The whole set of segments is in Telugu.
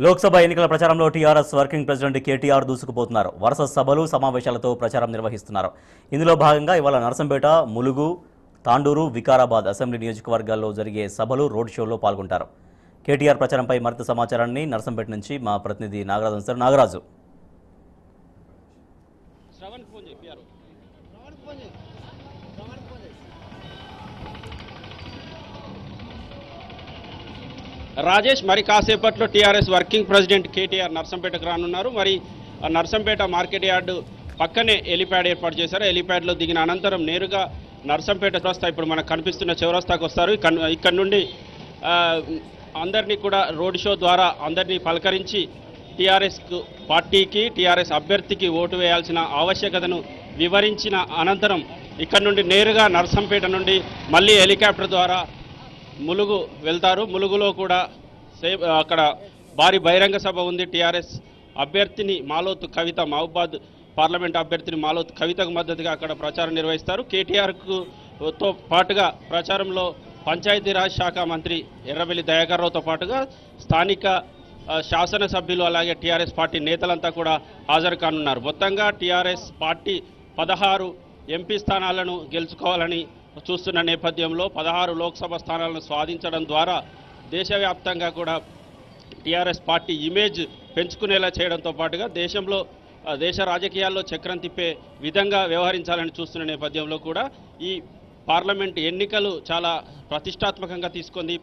లోక్సభ ఎన్నికల ప్రచారంలో టీఆర్ఎస్ వర్కింగ్ ప్రెసిడెంట్ కేటీఆర్ దూసుకుపోతున్నారు. వరుస సభలు సమావేశాలతో ప్రచారం నిర్వహిస్తున్నారు. ఇందులో భాగంగా ఇవాళ నర్సంపేట, ములుగు, తాండూరు, వికారాబాద్ అసెంబ్లీ నియోజకవర్గాల్లో జరిగే సభలు, రోడ్ షోలో పాల్గొంటారు. కేటీఆర్ ప్రచారంపై మరింత సమాచారాన్ని నర్సంపేట నుంచి మా ప్రతినిధి నాగరాజు అందిస్తారు. నాగరాజు, రాజేష్, మరి కాసేపట్లో టీఆర్ఎస్ వర్కింగ్ ప్రెసిడెంట్ కేటీఆర్ నర్సంపేటకు రానున్నారు. మరి నర్సంపేట మార్కెట్ యార్డు పక్కనే హెలిప్యాడ్ ఏర్పాటు చేశారు. హెలిప్యాడ్లో దిగిన అనంతరం నేరుగా నర్సంపేట చౌరస్తా, ఇప్పుడు మనకు కనిపిస్తున్న చౌరస్తాకు వస్తారు. ఇక్కడ నుండి అందరినీ కూడా రోడ్ షో ద్వారా అందరినీ పలకరించి టీఆర్ఎస్ పార్టీకి, టీఆర్ఎస్ అభ్యర్థికి ఓటు వేయాల్సిన ఆవశ్యకతను వివరించిన అనంతరం ఇక్కడ నుండి నేరుగా నర్సంపేట నుండి మళ్ళీ హెలికాప్టర్ ద్వారా ములుగు వెళ్తారు. ములుగులో కూడా అక్కడ భారీ బహిరంగ సభ ఉంది. టీఆర్ఎస్ అభ్యర్థిని మాలోత్ కవిత, మహబూబాద్ పార్లమెంట్ అభ్యర్థిని మాలోత్ కవితకు మద్దతుగా అక్కడ ప్రచారం నిర్వహిస్తారు. కేటీఆర్తో పాటుగా ప్రచారంలో పంచాయతీరాజ్ శాఖ మంత్రి ఎర్రబెల్లి దయాకర్ రావుతో పాటుగా స్థానిక శాసనసభ్యులు, అలాగే టీఆర్ఎస్ పార్టీ నేతలంతా కూడా హాజరు కానున్నారు. మొత్తంగా టీఆర్ఎస్ పార్టీ 16 ఎంపీ స్థానాలను గెలుచుకోవాలని చూస్తున్న నేపథ్యంలో 16 లోక్సభ స్థానాలను సాధించడం ద్వారా దేశవ్యాప్తంగా కూడా టీఆర్ఎస్ పార్టీ ఇమేజ్ పెంచుకునేలా చేయడంతో పాటుగా దేశ రాజకీయాల్లో చక్రం తిప్పే విధంగా వ్యవహరించాలని చూస్తున్న నేపథ్యంలో కూడా ఈ పార్లమెంట్ ఎన్నికలు చాలా ప్రతిష్టాత్మకంగా తీసుకుంది.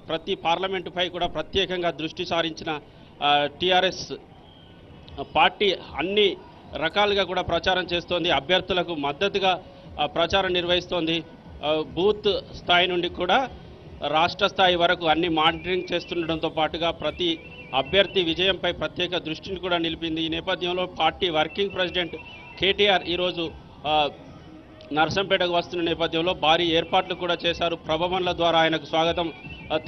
ప్రతి పార్లమెంటుపై కూడా ప్రత్యేకంగా దృష్టి సారించిన టీఆర్ఎస్ పార్టీ అన్ని రకాలుగా కూడా ప్రచారం చేస్తోంది. అభ్యర్థులకు మద్దతుగా ప్రచారం నిర్వహిస్తోంది. బూత్ స్థాయి నుండి కూడా రాష్ట్ర స్థాయి వరకు అన్ని మానిటరింగ్ చేస్తుండడంతో పాటుగా ప్రతి అభ్యర్థి విజయంపై ప్రత్యేక దృష్టిని కూడా నిలిపింది. ఈ నేపథ్యంలో పార్టీ వర్కింగ్ ప్రెసిడెంట్ కేటీఆర్ ఈరోజు నర్సంపేటకు వస్తున్న నేపథ్యంలో భారీ ఏర్పాట్లు కూడా చేశారు. ప్రభవన్ల ద్వారా ఆయనకు స్వాగతం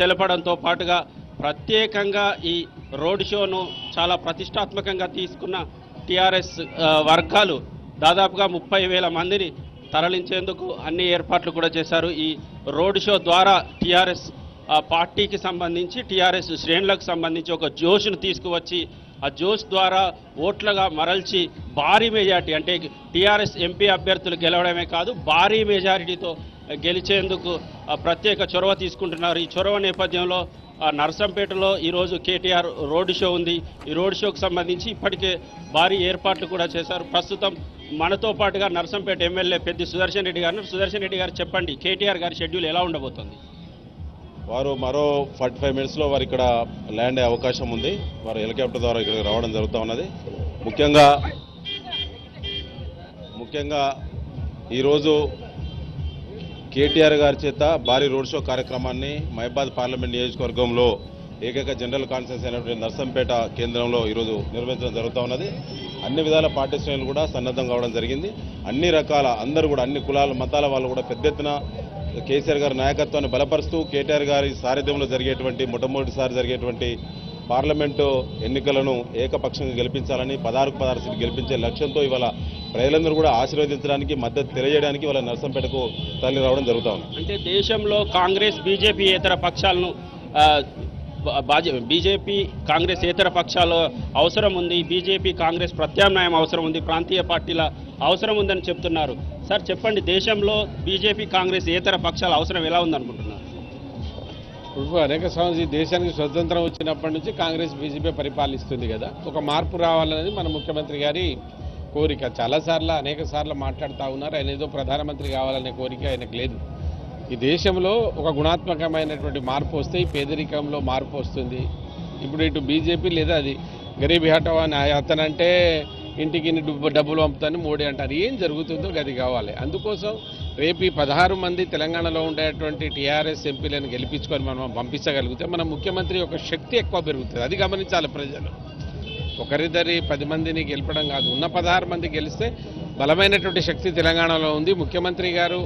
తెలపడంతో పాటుగా ప్రత్యేకంగా ఈ రోడ్ షోను చాలా ప్రతిష్టాత్మకంగా తీసుకున్న టీఆర్ఎస్ వర్గాలు దాదాపుగా 30,000 మందిని తరలించేందుకు అన్ని ఏర్పాట్లు కూడా చేశారు. ఈ రోడ్ షో ద్వారా టీఆర్ఎస్ పార్టీకి సంబంధించి, టీఆర్ఎస్ శ్రేణులకు సంబంధించి ఒక జోష్ను తీసుకువచ్చి ఆ జోష్ ద్వారా ఓట్లుగా మరల్చి భారీ మెజారిటీ, అంటే టీఆర్ఎస్ ఎంపీ అభ్యర్థులు గెలవడమే కాదు భారీ మెజారిటీతో గెలిచేందుకు ప్రత్యేక చొరవ తీసుకుంటున్నారు. ఈ చొరవ నేపథ్యంలో నర్సంపేటలో ఈరోజు కేటీఆర్ రోడ్ షో ఉంది. ఈ రోడ్ షోకు సంబంధించి ఇప్పటికే భారీ ఏర్పాట్లు కూడా చేశారు. ప్రస్తుతం మనతో పాటుగా నర్సంపేట ఎమ్మెల్యే పెద్ది సుదర్శన్ రెడ్డి గారు. సుదర్శన్ రెడ్డి గారు, చెప్పండి, కేటీఆర్ గారి షెడ్యూల్ ఎలా ఉండబోతోంది? వారు మరో 45 మినిట్స్లో వారు ఇక్కడ ల్యాండ్ అయ్యే అవకాశం ఉంది. వారు హెలికాప్టర్ ద్వారా ఇక్కడికి రావడం జరుగుతూ ఉన్నది. ముఖ్యంగా ఈరోజు కేటీఆర్ గారి చేత భారీ రోడ్ షో కార్యక్రమాన్ని మహబూబాద్ పార్లమెంట్ నియోజకవర్గంలో ఏకైక జనరల్ కాన్ఫరెన్స్ అయినటువంటి నర్సంపేట కేంద్రంలో ఈరోజు నిర్వహించడం జరుగుతూ ఉన్నది. అన్ని విధాల పార్టీ శ్రేణులు కూడా సన్నద్ధం కావడం జరిగింది. అన్ని రకాల అందరూ కూడా, అన్ని కులాల మతాల వాళ్ళు కూడా పెద్ద ఎత్తున కేసీఆర్ గారి నాయకత్వాన్ని బలపరుస్తూ కేటీఆర్ గారి సారథ్యంలో జరిగేటువంటి మొట్టమొదటిసారి జరిగేటువంటి పార్లమెంటు ఎన్నికలను ఏకపక్షంగా గెలిపించాలని 16 సీట్లు గెలిపించే లక్ష్యంతో ఇవాళ ప్రజలందరూ కూడా ఆశీర్వదించడానికి, మద్దతు తెలియజేయడానికి ఇవాళ నర్సంపేటకు తరలి రావడం జరుగుతూ ఉంది. అంటే దేశంలో కాంగ్రెస్, బీజేపీ ఏతర పక్షాలను కాంగ్రెస్ ఏతర పక్షాలు అవసరం ఉంది, బీజేపీ కాంగ్రెస్ ప్రత్యామ్నాయం అవసరం ఉంది, ప్రాంతీయ పార్టీల అవసరం ఉందని చెప్తున్నారు. సార్, చెప్పండి, దేశంలో బీజేపీ కాంగ్రెస్ ఏతర పక్షాల అవసరం ఎలా ఉందనుకుంటున్నారు? ఇప్పుడు అనేక సంవత్సరాలు దేశానికి స్వతంత్రం వచ్చినప్పటి నుంచి కాంగ్రెస్, బీజేపీ పరిపాలిస్తుంది కదా. ఒక మార్పు రావాలనేది మన ముఖ్యమంత్రి గారి కోరిక. చాలాసార్లు అనేక సార్లు మాట్లాడుతూ ఉన్నారు. ఆయన ఏదో ప్రధానమంత్రి కావాలనే కోరిక ఆయనకు లేదు. ఈ దేశంలో ఒక గుణాత్మకమైనటువంటి మార్పు వస్తే ఈ పేదరికంలో మార్పు వస్తుంది. ఇప్పుడు ఇటు బీజేపీ లేదా అది గరీబీ హఠావో అని అతనంటే ఇంటికి డబ్బులు పంపుతాను మోడీ అంటారు. ఏం జరుగుతుందో అది కావాలి. అందుకోసం రేపు ఈ 16 మంది తెలంగాణలో ఉండేటువంటి టీఆర్ఎస్ ఎంపీలను గెలిపించుకొని మనం పంపించగలిగితే మన ముఖ్యమంత్రి యొక్క శక్తి ఎక్కువ పెరుగుతుంది. అది గమనించాలి ప్రజలు. ఒకరిద్దరి 10 మందిని గెలపడం కాదు, ఉన్న 16 మంది గెలిస్తే బలమైనటువంటి శక్తి తెలంగాణలో ఉంది. ముఖ్యమంత్రి గారు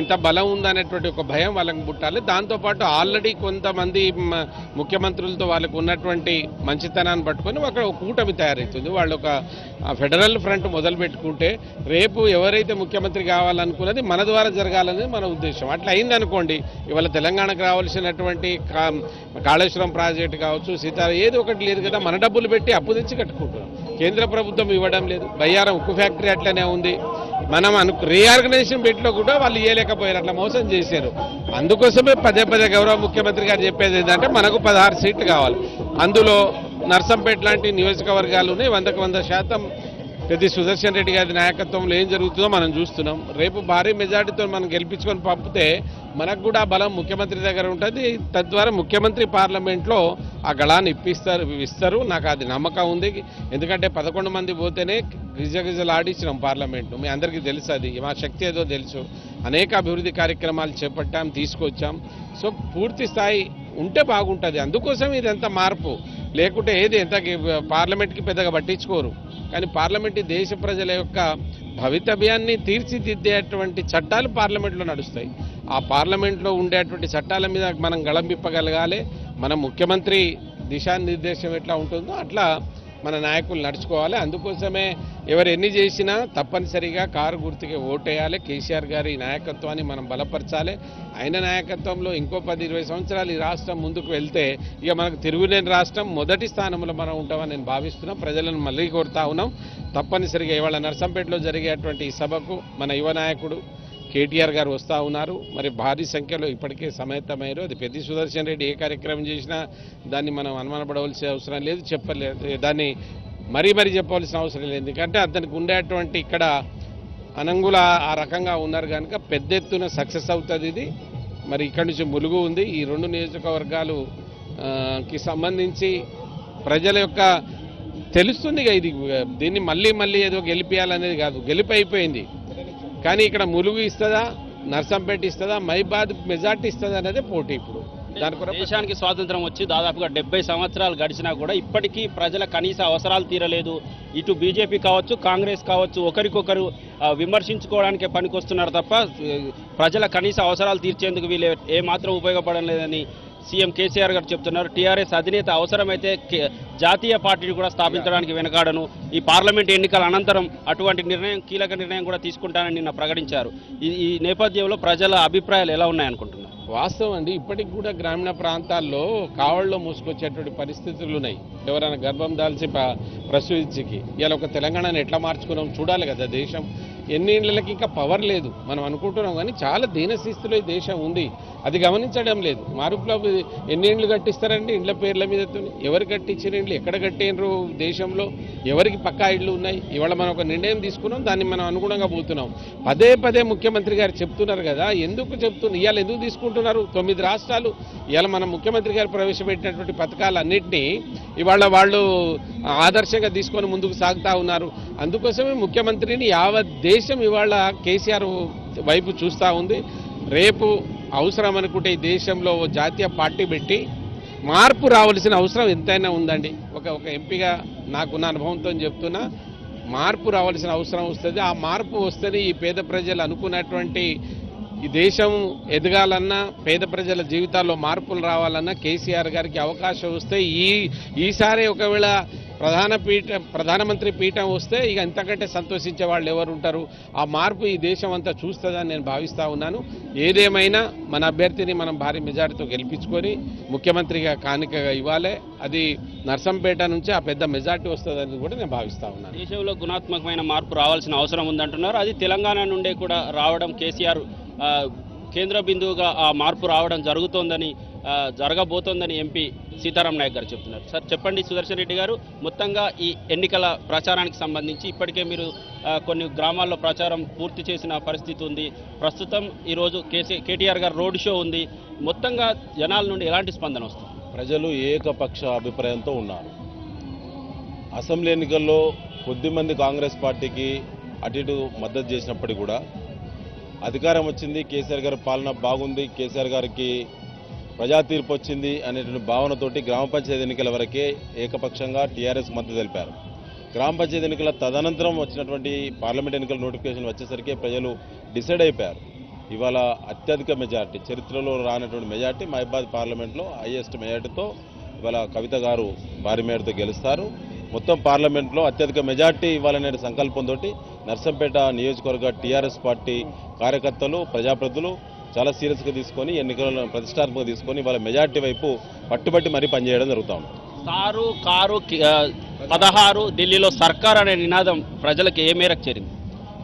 ఇంత బలం ఉందనేటువంటి ఒక భయం వాళ్ళకి పుట్టాలి. దాంతోపాటు ఆల్రెడీ కొంతమంది ముఖ్యమంత్రులతో వాళ్ళకు ఉన్నటువంటి మంచితనాన్ని పట్టుకొని అక్కడ ఒక కూటమి తయారవుతుంది. వాళ్ళు ఒక ఫెడరల్ ఫ్రంట్ మొదలు పెట్టుకుంటే రేపు ఎవరైతే ముఖ్యమంత్రి కావాలనుకున్నది మన ద్వారా జరగాలనేది మన ఉద్దేశం. అట్లా అయిందనుకోండి, ఇవాళ తెలంగాణకు రావాల్సినటువంటి కాళేశ్వరం ప్రాజెక్టు కావచ్చు, సీతారా ఏది ఒకటి లేదు కదా, మన డబ్బులు పెట్టి అప్పు తెచ్చి కట్టుకుంటున్నాం. కేంద్ర ప్రభుత్వం ఇవ్వడం లేదు. బయ్యారం ఉక్కు ఫ్యాక్టరీ అట్లనే ఉంది. మనం రీఆర్గనైజేషన్ పెట్టిలో కూడా వాళ్ళు ఇవ్వలేకపోయారు, అట్లా మోసం చేశారు. అందుకోసమే పదే గౌరవ ముఖ్యమంత్రి గారు చెప్పేది ఏంటంటే మనకు 16 సీట్లు కావాలి. అందులో నర్సంపేట లాంటి నియోజకవర్గాలు ఉన్నాయి. 100% పెద్ది సుదర్శన్ రెడ్డి గారి నాయకత్వంలో ఏం జరుగుతుందో మనం చూస్తున్నాం. రేపు భారీ మెజార్టీతో మనం గెలిపించుకొని పంపితే మనకు కూడా బలం ముఖ్యమంత్రి దగ్గర ఉంటుంది. తద్వారా ముఖ్యమంత్రి పార్లమెంట్లో ఆ గళాన్ని ఇస్తారు. నాకు అది నమ్మకం ఉంది. ఎందుకంటే 11 మంది పోతేనే గిజగిజలు ఆడించినాం పార్లమెంట్ను. మీ అందరికీ తెలుసు, అది మా శక్తి ఏదో తెలుసు. అనేక అభివృద్ధి కార్యక్రమాలు చేపట్టాం, తీసుకొచ్చాం. సో పూర్తి స్థాయి ఉంటే బాగుంటుంది. అందుకోసం ఇదంతా మార్పు. లేకుంటే ఏది ఎంత పార్లమెంట్కి పెద్దగా పట్టించుకోరు. కానీ పార్లమెంట్ దేశ ప్రజల యొక్క భవితవ్యాన్ని తీర్చిదిద్దేటువంటి చట్టాలు పార్లమెంట్లో నడుస్తాయి. ఆ పార్లమెంట్లో ఉండేటువంటి చట్టాల మీద మనం గళంవిప్పగలగాలి. మన ముఖ్యమంత్రి దిశానిర్దేశం ఎట్లా ఉంటుందో అట్లా మన నాయకులు నడుచుకోవాలి. అందుకోసమే ఎవరు ఎన్ని చేసినా తప్పనిసరిగా కారు గుర్తుకి ఓటేయాలి. కేసీఆర్ గారి నాయకత్వాన్ని మనం బలపరచాలి. ఆయన నాయకత్వంలో ఇంకో 10-20 సంవత్సరాలు ఈ రాష్ట్రం ముందుకు వెళ్తే ఇక మనకు తిరుగులేని రాష్ట్రం మొదటి స్థానంలో మనం ఉంటామని నేను భావిస్తున్నాం. ప్రజలను మళ్ళీ కోరుతా ఉన్నాం. తప్పనిసరిగా ఇవాళ నర్సంపేటలో జరిగేటువంటి ఈ సభకు మన యువ నాయకుడు కేటీఆర్ గారు వస్తూ ఉన్నారు. మరి భారీ సంఖ్యలో ఇప్పటికే సమేతమయ్యారు. అది పెద్ది సుదర్శన్ రెడ్డి ఏ కార్యక్రమం చేసినా దాన్ని మనం అనుమానపడవలసిన అవసరం లేదు, దాన్ని మరీ చెప్పవలసిన అవసరం లేదు. ఎందుకంటే అతనికి ఉండేటువంటి ఇక్కడ అనంగుల ఆ రకంగా ఉన్నారు కనుక పెద్ద ఎత్తున సక్సెస్ అవుతుంది ఇది. మరి ఇక్కడి నుంచి ములుగు ఉంది. ఈ 2 నియోజకవర్గాలు కి సంబంధించి ప్రజల యొక్క తెలుస్తుంది. ఇది దీన్ని మళ్ళీ ఏదో గెలిపియాలనేది కాదు, గెలిపి అయిపోయింది. కానీ ఇక్కడ ములుగు ఇస్తుందా, నర్సంపేట ఇస్తుందా, మైబాద్ మెజార్టీ ఇస్తుందా అనేది పోటీ. ఇప్పుడు దేశానికి స్వాతంత్రం వచ్చి దాదాపుగా 70 సంవత్సరాలు గడిచినా కూడా ఇప్పటికీ ప్రజల కనీస అవసరాలు తీరలేదు. ఇటు బీజేపీ కావచ్చు, కాంగ్రెస్ కావచ్చు, ఒకరికొకరు విమర్శించుకోవడానికే పనికొస్తున్నారు తప్ప ప్రజల కనీస అవసరాలు తీర్చేందుకు వీళ్ళు ఏమాత్రం ఉపయోగపడడం లేదని సీఎం కేసీఆర్ గారు చెప్తున్నారు. టీఆర్ఎస్ అధినేత అవసరమైతే జాతీయ పార్టీని కూడా స్థాపించడానికి వెనకాడను, ఈ పార్లమెంట్ ఎన్నికల అనంతరం అటువంటి కీలక నిర్ణయం కూడా తీసుకుంటానని నిన్న ప్రకటించారు. ఈ నేపథ్యంలో ప్రజల అభిప్రాయాలు ఎలా ఉన్నాయనుకుంటున్నారు? వాస్తవం అండి, ఇప్పటికి కూడా గ్రామీణ ప్రాంతాల్లో కావళ్ళలో మూసుకొచ్చేటువంటి పరిస్థితులు ఉన్నాయి. ఎవరైనా గర్భం దాల్చి ప్రసూతికి ఇలా ఒక తెలంగాణను ఎట్లా మార్చుకున్నాం చూడాలి కదా. దేశం ఎన్ని ఇళ్లకి ఇంకా పవర్ లేదు మనం అనుకుంటున్నాం, కానీ చాలా దీనస్థితిలో ఈ దేశం ఉంది. అది గమనించడం లేదు. మారుపులో ఎన్ని ఇండ్లు కట్టిస్తారండి? ఇండ్ల పేర్ల మీద ఎవరు కట్టించిన ఇండ్లు, ఎక్కడ కట్టినరు దేశంలో, ఎవరికి పక్కా ఇళ్ళు ఉన్నాయి? ఇవాళ మనం ఒక నిర్ణయం తీసుకున్నాం, దాన్ని మనం అనుగుణంగా పోతున్నాం. పదే ముఖ్యమంత్రి గారు చెప్తున్నారు కదా, ఎందుకు చెప్తున్నారు? ఇవాళ ఎందుకు తీసుకుంటున్నారు? 9 రాష్ట్రాలు ఇవాళ మన ముఖ్యమంత్రి గారు ప్రవేశపెట్టినటువంటి పథకాలన్నింటినీ ఇవాళ వాళ్ళు ఆదర్శంగా తీసుకొని ముందుకు సాగుతూ ఉన్నారు. అందుకోసమే ముఖ్యమంత్రిని యావత్ దేశం ఇవాళ కేసీఆర్ వైపు చూస్తూ ఉంది. రేపు అవసరం అనుకుంటే ఈ దేశంలో జాతీయ పార్టీ పెట్టి మార్పు రావాల్సిన అవసరం ఎంతైనా ఉందండి. ఒక ఎంపీగా నాకున్న అనుభవంతో చెప్తున్నా, మార్పు రావాల్సిన అవసరం వస్తుంది. ఆ మార్పు వస్తుంది ఈ పేద ప్రజలు అనుకున్నటువంటి ఈ దేశం ఎదగాలన్నా, పేద ప్రజల జీవితాల్లో మార్పులు రావాలన్నా కేసీఆర్ గారికి అవకాశం వస్తే ఈసారి ఒకవేళ ప్రధానమంత్రి పీఠం వస్తే ఇక ఇంతకంటే సంతోషించే వాళ్ళు ఎవరు ఉంటారు? ఆ మార్పు ఈ దేశం అంతా చూస్తుందని నేను భావిస్తూ ఉన్నాను. ఏదేమైనా మన అభ్యర్థిని మనం భారీ మెజార్టీతో గెలిపించుకొని ముఖ్యమంత్రిగా కానుకగా ఇవ్వాలి. అది నర్సంపేట నుంచి ఆ పెద్ద మెజార్టీ వస్తుందని కూడా నేను భావిస్తూ ఉన్నాను. దేశంలో గుణాత్మకమైన మార్పు రావాల్సిన అవసరం ఉందంటున్నారు. అది తెలంగాణ నుండే కూడా రావడం, కేసీఆర్ కేంద్ర బిందువుగా ఆ మార్పు రావడం జరగబోతోందని ఎంపీ సీతారాం నాయక్ గారు చెప్తున్నారు. సార్ చెప్పండి సుదర్శన్ రెడ్డి గారు, మొత్తంగా ఈ ఎన్నికల ప్రచారానికి సంబంధించి ఇప్పటికే మీరు కొన్ని గ్రామాల్లో ప్రచారం పూర్తి చేసిన పరిస్థితి ఉంది. ప్రస్తుతం ఈరోజు కేటీఆర్ గారు రోడ్ షో ఉంది. మొత్తంగా జనాల నుండి ఎలాంటి స్పందన వస్తుంది? ప్రజలు ఏకపక్ష అభిప్రాయంతో ఉన్నారు. అసెంబ్లీ ఎన్నికల్లో కొద్దిమంది కాంగ్రెస్ పార్టీకి అటు ఇటు మద్దతు చేసినప్పటికీ కూడా అధికారం వచ్చింది, కేసీఆర్ గారి పాలన బాగుంది, కేసీఆర్ గారికి ప్రజా తీర్పు వచ్చింది అనేటువంటి భావనతోటి గ్రామ పంచాయతీ ఎన్నికల వరకే ఏకపక్షంగా టీఆర్ఎస్ మద్దతు తెలిపారు. గ్రామ పంచాయతీ ఎన్నికల తదనంతరం వచ్చినటువంటి పార్లమెంట్ ఎన్నికల నోటిఫికేషన్ వచ్చేసరికి ప్రజలు డిసైడ్ అయిపోయారు. ఇవాళ అత్యధిక మెజార్టీ, చరిత్రలో రానటువంటి మెజార్టీ మహబాద్ పార్లమెంట్లో హైయెస్ట్ మెజార్టీతో ఇవాళ కవిత గారు భారీ మేరతో గెలుస్తారు. మొత్తం పార్లమెంట్లో అత్యధిక మెజార్టీ ఇవ్వాలనే సంకల్పంతో నర్సంపేట నియోజకవర్గ టీఆర్ఎస్ పార్టీ కార్యకర్తలు, ప్రజాప్రతినిధులు చాలా సీరియస్గా తీసుకొని ఎన్నికలను ప్రతిష్టాత్మకంగా తీసుకొని ఇవాళ మెజార్టీ వైపు పట్టుబట్టి మరీ పనిచేయడం జరుగుతూ ఉంది. సారు కారు 16 ఢిల్లీలో సర్కార్ అనే నినాదం ప్రజలకు ఏ మేరకు చేరింది?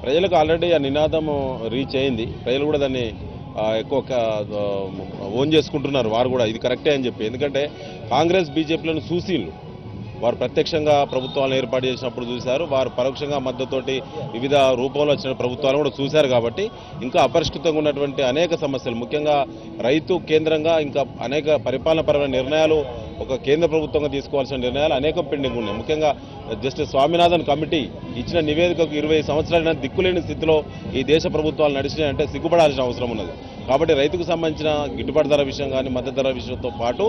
ప్రజలకు ఆల్రెడీ ఆ నినాదం రీచ్ అయింది. ప్రజలు కూడా దాన్ని ఎక్కువ ఓన్ చేసుకుంటున్నారు. వారు కూడా ఇది కరెక్టే అని చెప్పి, ఎందుకంటే కాంగ్రెస్ బీజేపీలను చూసిళ్ళు, వారు ప్రత్యక్షంగా ప్రభుత్వాలను ఏర్పాటు చేసినప్పుడు చూశారు, వారు పరోక్షంగా మద్దతుతోటి వివిధ రూపంలో వచ్చిన ప్రభుత్వాలను కూడా చూశారు. కాబట్టి ఇంకా అపరిష్కృతంగా ఉన్నటువంటి అనేక సమస్యలు, ముఖ్యంగా రైతు కేంద్రంగా ఇంకా అనేక పరిపాలనపరమైన నిర్ణయాలు, ఒక కేంద్ర ప్రభుత్వంగా తీసుకోవాల్సిన నిర్ణయాలు అనేకం పెండింగ్ ఉన్నాయి. ముఖ్యంగా జస్టిస్ స్వామినాథన్ కమిటీ ఇచ్చిన నివేదికకు 20 సంవత్సరాలైన దిక్కులేని స్థితిలో ఈ దేశ ప్రభుత్వాలు నడిచినాయంటే సిగ్గుపడాల్సిన అవసరం ఉన్నది. కాబట్టి రైతుకు సంబంధించిన గిట్టుబాటు ధర విషయం కానీ, మద్దతు ధర విషయంతో పాటు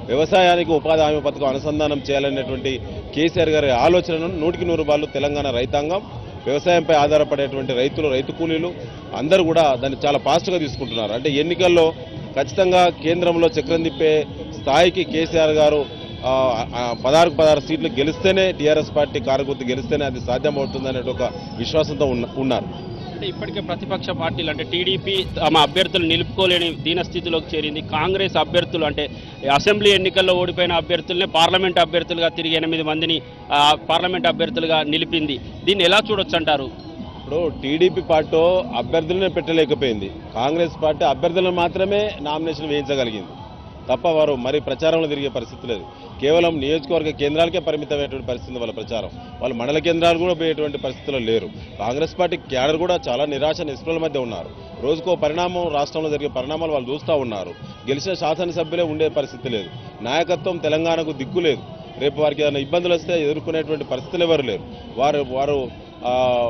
వ్యవసాయానికి ఉపాధి హామీ పథకం అనుసంధానం చేయాలనేటువంటి కేసీఆర్ గారి ఆలోచనను 100కి 100 తెలంగాణ రైతాంగం, వ్యవసాయంపై ఆధారపడేటువంటి రైతులు, రైతు కూలీలు అందరూ కూడా దాన్ని చాలా పాజిటివ్గా తీసుకుంటున్నారు. అంటే ఎన్నికల్లో ఖచ్చితంగా కేంద్రంలో చక్రం తిప్పే స్థాయికి కేసీఆర్ గారు 16 సీట్లు గెలిస్తేనే, టీఆర్ఎస్ పార్టీ కారగుర్తు గెలిస్తేనే అది సాధ్యమవుతుందనే ఒక విశ్వాసంతో ఉన్నారు. అంటే ఇప్పటికే ప్రతిపక్ష పార్టీలు అంటే టీడీపీ తమ అభ్యర్థులు నిలుపుకోలేని దీనస్థితిలోకి చేరింది. కాంగ్రెస్ అభ్యర్థులు అంటే అసెంబ్లీ ఎన్నికల్లో ఓడిపోయిన అభ్యర్థులనే పార్లమెంట్ అభ్యర్థులుగా తిరిగి 8 మందిని పార్లమెంట్ అభ్యర్థులుగా నిలిపింది. దీన్ని ఎలా చూడొచ్చు అంటారు? ఇప్పుడు టీడీపీ పార్టీ అభ్యర్థులనే పెట్టలేకపోయింది. కాంగ్రెస్ పార్టీ అభ్యర్థులను మాత్రమే నామినేషన్ వేయించగలిగింది తప్ప వారు మరి ప్రచారంలో తిరిగే పరిస్థితి లేదు. కేవలం నియోజకవర్గ కేంద్రాలకే పరిమితమైనటువంటి పరిస్థితి వాళ్ళ ప్రచారం. వాళ్ళు మండల కేంద్రాలు కూడా పోయేటువంటి పరిస్థితుల్లో లేరు. కాంగ్రెస్ పార్టీ క్యాడర్ కూడా చాలా నిరాశ నిస్పృహల మధ్య ఉన్నారు. రోజుకో పరిణామం, రాష్ట్రంలో జరిగే పరిణామాలు వాళ్ళు చూస్తూ ఉన్నారు. గెలిచిన శాసనసభ్యులే ఉండే పరిస్థితి లేదు. నాయకత్వం తెలంగాణకు దిక్కు లేదు. రేపు వారికి ఏదైనా ఇబ్బందులు వస్తే ఎదుర్కొనేటువంటి పరిస్థితులు ఎవరు లేరు.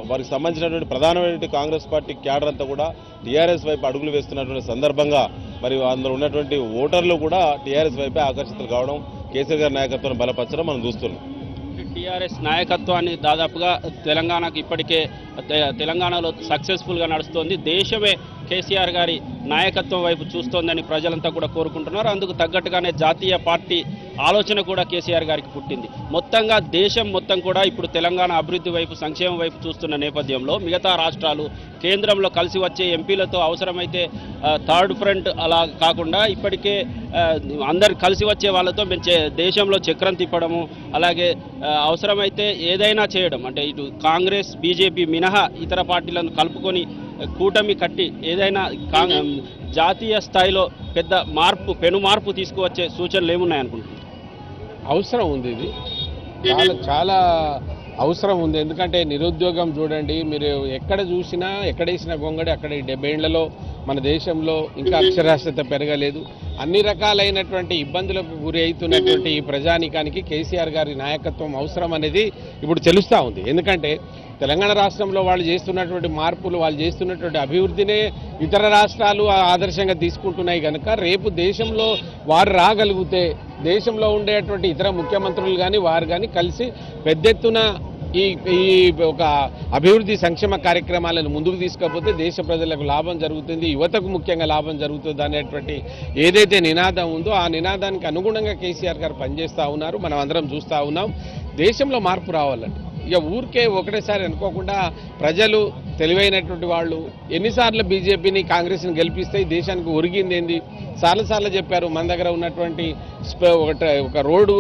వారికి సంబంధించినటువంటి ప్రధానమైనటువంటి కాంగ్రెస్ పార్టీ క్యాడర్ అంతా కూడా టీఆర్ఎస్ వైపు అడుగులు వేస్తున్నటువంటి సందర్భంగా మరి అందులో ఉన్నటువంటి ఓటర్లు కూడా టీఆర్ఎస్ వైపే ఆకర్షితులు కావడం, కేసీఆర్ గారి నాయకత్వాన్ని బలపరచడం మనం చూస్తున్నాం. టీఆర్ఎస్ నాయకత్వాన్ని దాదాపుగా తెలంగాణకు ఇప్పటికే తెలంగాణలో సక్సెస్ఫుల్గా నడుస్తోంది. దేశమే కేసీఆర్ గారి నాయకత్వం వైపు చూస్తోందని ప్రజలంతా కూడా కోరుకుంటున్నారు. అందుకు తగ్గట్టుగానే జాతీయ పార్టీ ఆలోచన కూడా కేసీఆర్ గారికి పుట్టింది. మొత్తంగా దేశం మొత్తం కూడా ఇప్పుడు తెలంగాణ అభివృద్ధి వైపు, సంక్షేమం వైపు చూస్తున్న నేపథ్యంలో మిగతా రాష్ట్రాలు కేంద్రంలో కలిసి వచ్చే ఎంపీలతో అవసరమైతే థర్డ్ ఫ్రంట్ అలా కాకుండా ఇప్పటికే అందరు కలిసి వచ్చే వాళ్ళతో దేశంలో చక్రం తిప్పడము, అలాగే అవసరమైతే ఏదైనా చేయడం, అంటే ఇటు కాంగ్రెస్, బీజేపీ మినహా ఇతర పార్టీలను కలుపుకొని కూటమి కట్టి ఏదైనా జాతీయ స్థాయిలో పెద్ద మార్పు, పెను మార్పు తీసుకువచ్చే సూచనలు ఏమున్నాయనుకుంటున్నారు? అవసరం ఉంది. ఇది చాలా అవసరం ఉంది. ఎందుకంటే నిరుద్యోగం చూడండి, మీరు ఎక్కడ చూసినా, ఎక్కడేసిన గొంగడి అక్కడ 70 ఏళ్లలో మన దేశంలో ఇంకా అక్షరాస్యత పెరగలేదు. అన్ని రకాలైనటువంటి ఇబ్బందులకు గురి అవుతున్నటువంటి ఈ ప్రజానీకానికి కేసీఆర్ గారి నాయకత్వం అవసరం అనేది ఇప్పుడు తెలుస్తూ ఉంది. ఎందుకంటే తెలంగాణ రాష్ట్రంలో వాళ్ళు చేస్తున్నటువంటి మార్పులు, వాళ్ళు చేస్తున్నటువంటి అభివృద్ధినే ఇతర రాష్ట్రాలు ఆదర్శంగా తీసుకుంటున్నాయి కనుక రేపు దేశంలో వారు రాగలిగితే దేశంలో ఉండేటువంటి ఇతర ముఖ్యమంత్రులు కానీ వారు కానీ కలిసి పెద్ద ఎత్తున ఈ ఒక అభివృద్ధి సంక్షేమ కార్యక్రమాలను ముందుకు తీసుకపోతే దేశ ప్రజలకు లాభం జరుగుతుంది, యువతకు ముఖ్యంగా లాభం జరుగుతుంది అనేటువంటి ఏదైతే నినాదం ఉందో ఆ నినాదానికి అనుగుణంగా కేసీఆర్ గారు పనిచేస్తూ ఉన్నారు. మనం అందరం చూస్తూ ఉన్నాం. దేశంలో మార్పు రావాలండి. ఇక ఊరికే ఒకటేసారి అనుకోకుండా ప్రజలు తెలివైనటువంటి వాళ్ళు ఎన్నిసార్లు బీజేపీని, కాంగ్రెస్ని గెలిపిస్తే దేశానికి ఒరిగింది ఏంది? సార్లు చెప్పారు. మన దగ్గర ఉన్నటువంటి ఒక రోడ్డు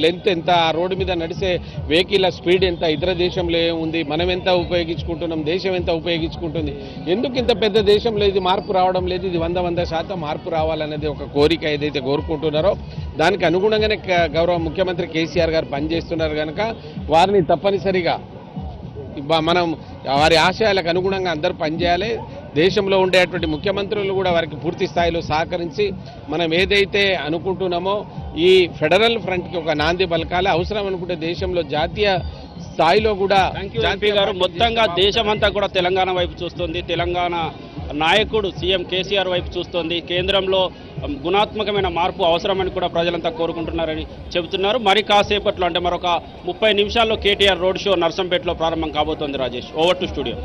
లెంత్ ఎంత, ఆ రోడ్డు మీద నడిచే వెహికల్ స్పీడ్ ఎంత, ఇతర దేశంలో ఏముంది, మనం ఎంత ఉపయోగించుకుంటున్నాం, దేశం ఎంత ఉపయోగించుకుంటుంది, ఎందుకు ఇంత పెద్ద దేశంలో ఇది మార్పు రావడం లేదు? ఇది 100% మార్పు రావాలనేది ఒక కోరిక ఏదైతే కోరుకుంటున్నారో దానికి అనుగుణంగానే గౌరవ ముఖ్యమంత్రి కేసీఆర్ గారు పనిచేస్తున్నారు కనుక వారిని తప్పనిసరిగా మనం వారి ఆశయాలకు అనుగుణంగా అందరూ పనిచేయాలి. దేశంలో ఉండేటువంటి ముఖ్యమంత్రులు కూడా వారికి పూర్తి స్థాయిలో సహకరించి మనం ఏదైతే అనుకుంటున్నామో ఈ ఫెడరల్ ఫ్రంట్కి ఒక నాంది పలకాలి. అవసరం అనుకుంటే దేశంలో జాతీయ స్థాయిలో కూడా గారు మొత్తంగా దేశమంతా కూడా తెలంగాణ వైపు చూస్తుంది. తెలంగాణ నాయకుడు సీఎం కేసీఆర్ వైపు చూస్తోంది. కేంద్రంలో గుణాత్మకమైన మార్పు అవసరమని కూడా ప్రజలంతా కోరుకుంటున్నారని చెబుతున్నారు. మరి కాసేపట్లో అంటే మరొక 30 నిమిషాల్లో కేటీఆర్ రోడ్ షో నర్సంపేటలో ప్రారంభం కాబోతోంది. Rajesh, over to studio.